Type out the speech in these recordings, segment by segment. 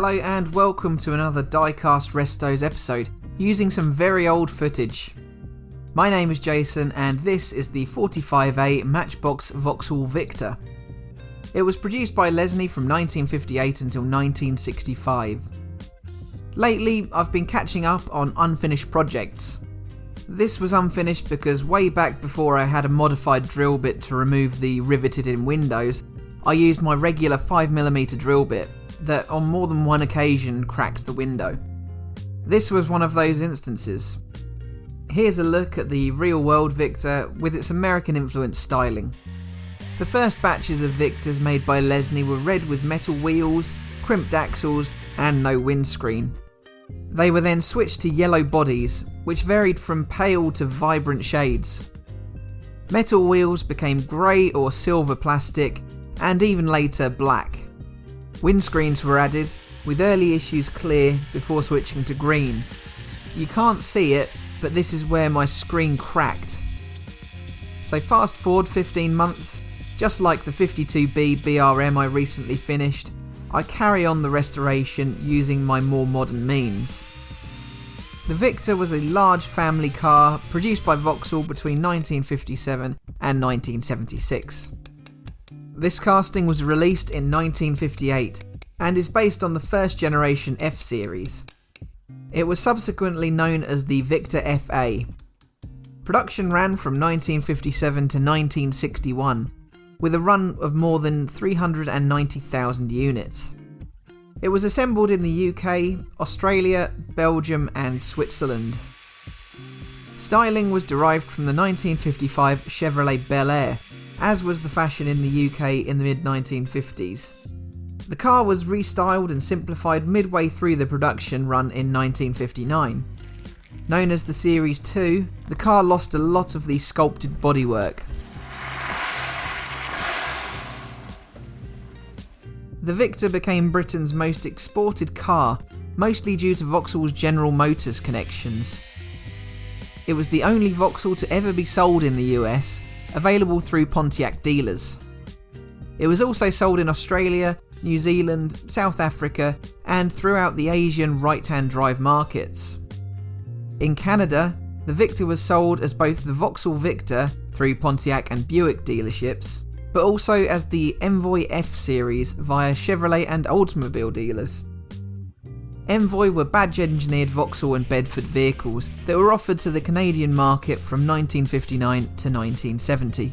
Hello and welcome to another Diecast Restos episode, using some very old footage. My name is Jason and this is the 45A Matchbox Vauxhall Victor. It was produced by Lesney from 1958 until 1965. Lately, I've been catching up on unfinished projects. This was unfinished because way back before I had a modified drill bit to remove the riveted-in windows, I used my regular 5mm drill bit that on more than one occasion cracked the window. This was one of those instances. Here's a look at the real-world Victor with its American-influenced styling. The first batches of Victors made by Lesney were red with metal wheels, crimped axles and no windscreen. They were then switched to yellow bodies, which varied from pale to vibrant shades. Metal wheels became grey or silver plastic, and even later black. Windscreens were added, with early issues clear before switching to green. You can't see it, but this is where my screen cracked. So fast forward 15 months, just like the 52B BRM I recently finished, I carry on the restoration using my more modern means. The Victor was a large family car produced by Vauxhall between 1957 and 1976. This casting was released in 1958 and is based on the first generation F series. It was subsequently known as the Victor FA. Production ran from 1957 to 1961, with a run of more than 390,000 units. It was assembled in the UK, Australia, Belgium and Switzerland. Styling was derived from the 1955 Chevrolet Bel Air, as was the fashion in the UK in the mid-1950s. The car was restyled and simplified midway through the production run in 1959. Known as the Series 2, the car lost a lot of the sculpted bodywork. The Victor became Britain's most exported car, mostly due to Vauxhall's General Motors connections. It was the only Vauxhall to ever be sold in the US, available through Pontiac dealers. It was also sold in Australia, New Zealand, South Africa, and throughout the Asian right-hand drive markets. In Canada, the Victor was sold as both the Vauxhall Victor through Pontiac and Buick dealerships, but also as the Envoy F series via Chevrolet and Oldsmobile dealers. Envoy were badge-engineered Vauxhall and Bedford vehicles that were offered to the Canadian market from 1959 to 1970.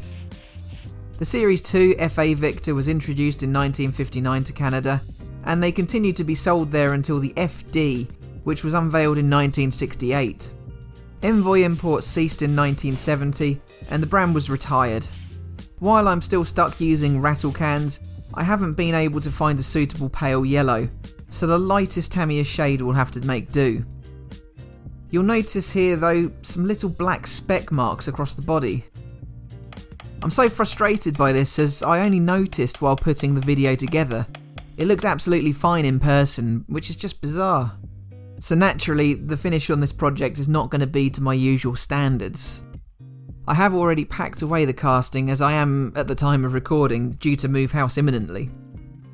The Series 2 FA Victor was introduced in 1959 to Canada, and they continued to be sold there until the FD, which was unveiled in 1968. Envoy imports ceased in 1970, and the brand was retired. While I'm still stuck using rattle cans, I haven't been able to find a suitable pale yellow, so the lightest Tamiya shade will have to make do. You'll notice here though some little black speck marks across the body. I'm so frustrated by this as I only noticed while putting the video together. It looks absolutely fine in person, which is just bizarre. So naturally, the finish on this project is not going to be to my usual standards. I have already packed away the casting as I am, at the time of recording, due to move house imminently.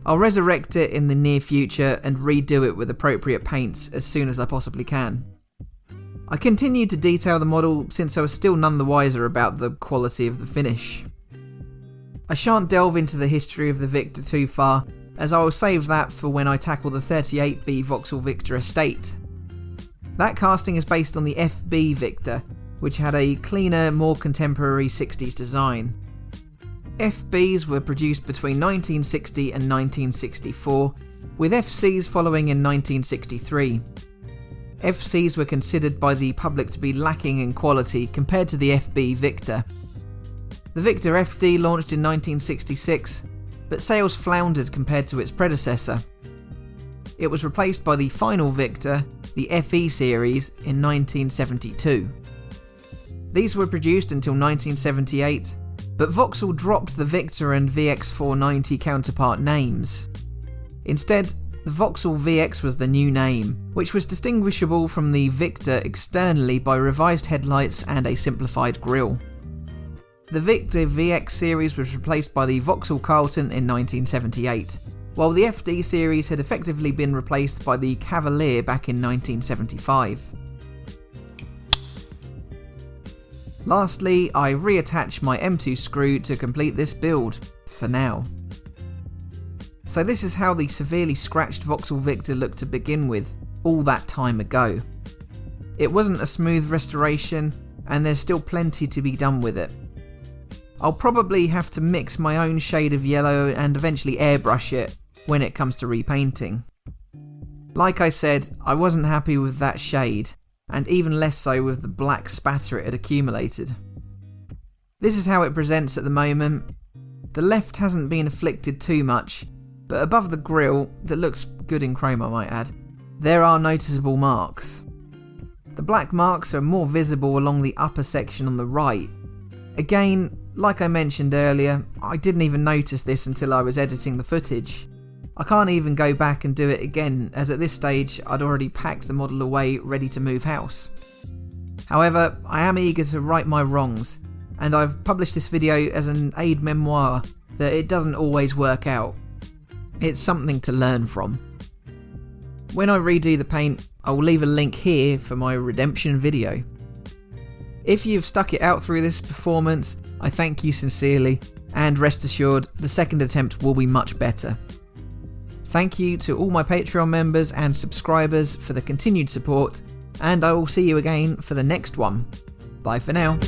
I'll resurrect it in the near future and redo it with appropriate paints as soon as I possibly can. I continued to detail the model since I was still none the wiser about the quality of the finish. I shan't delve into the history of the Victor too far, as I will save that for when I tackle the 38B Vauxhall Victor estate. That casting is based on the FB Victor, which had a cleaner, more contemporary 60s design. FBs were produced between 1960 and 1964, with FCs following in 1963. FCs were considered by the public to be lacking in quality compared to the FB Victor. The Victor FD launched in 1966, but sales floundered compared to its predecessor. It was replaced by the final Victor, the FE series, in 1972. These were produced until 1978, but Vauxhall dropped the Victor and VX490 counterpart names. Instead, the Vauxhall VX was the new name, which was distinguishable from the Victor externally by revised headlights and a simplified grille. The Victor VX series was replaced by the Vauxhall Carlton in 1978. while the FD series had effectively been replaced by the Cavalier back in 1975. Lastly, I reattach my M2 screw to complete this build, for now. So this is how the severely scratched Vauxhall Victor looked to begin with, all that time ago. It wasn't a smooth restoration, and there's still plenty to be done with it. I'll probably have to mix my own shade of yellow and eventually airbrush it when it comes to repainting. Like I said, I wasn't happy with that shade, and even less so with the black spatter it had accumulated. This is how it presents at the moment. The left hasn't been afflicted too much, but above the grille, that looks good in chrome I might add, there are noticeable marks. The black marks are more visible along the upper section on the right. Again, like I mentioned earlier, I didn't even notice this until I was editing the footage. I can't even go back and do it again, as at this stage I'd already packed the model away ready to move house. However, I am eager to right my wrongs, and I've published this video as an aid memoir that it doesn't always work out. It's something to learn from. When I redo the paint, I will leave a link here for my redemption video. If you've stuck it out through this performance, I thank you sincerely, and rest assured the second attempt will be much better. Thank you to all my Patreon members and subscribers for the continued support, and I will see you again for the next one. Bye for now.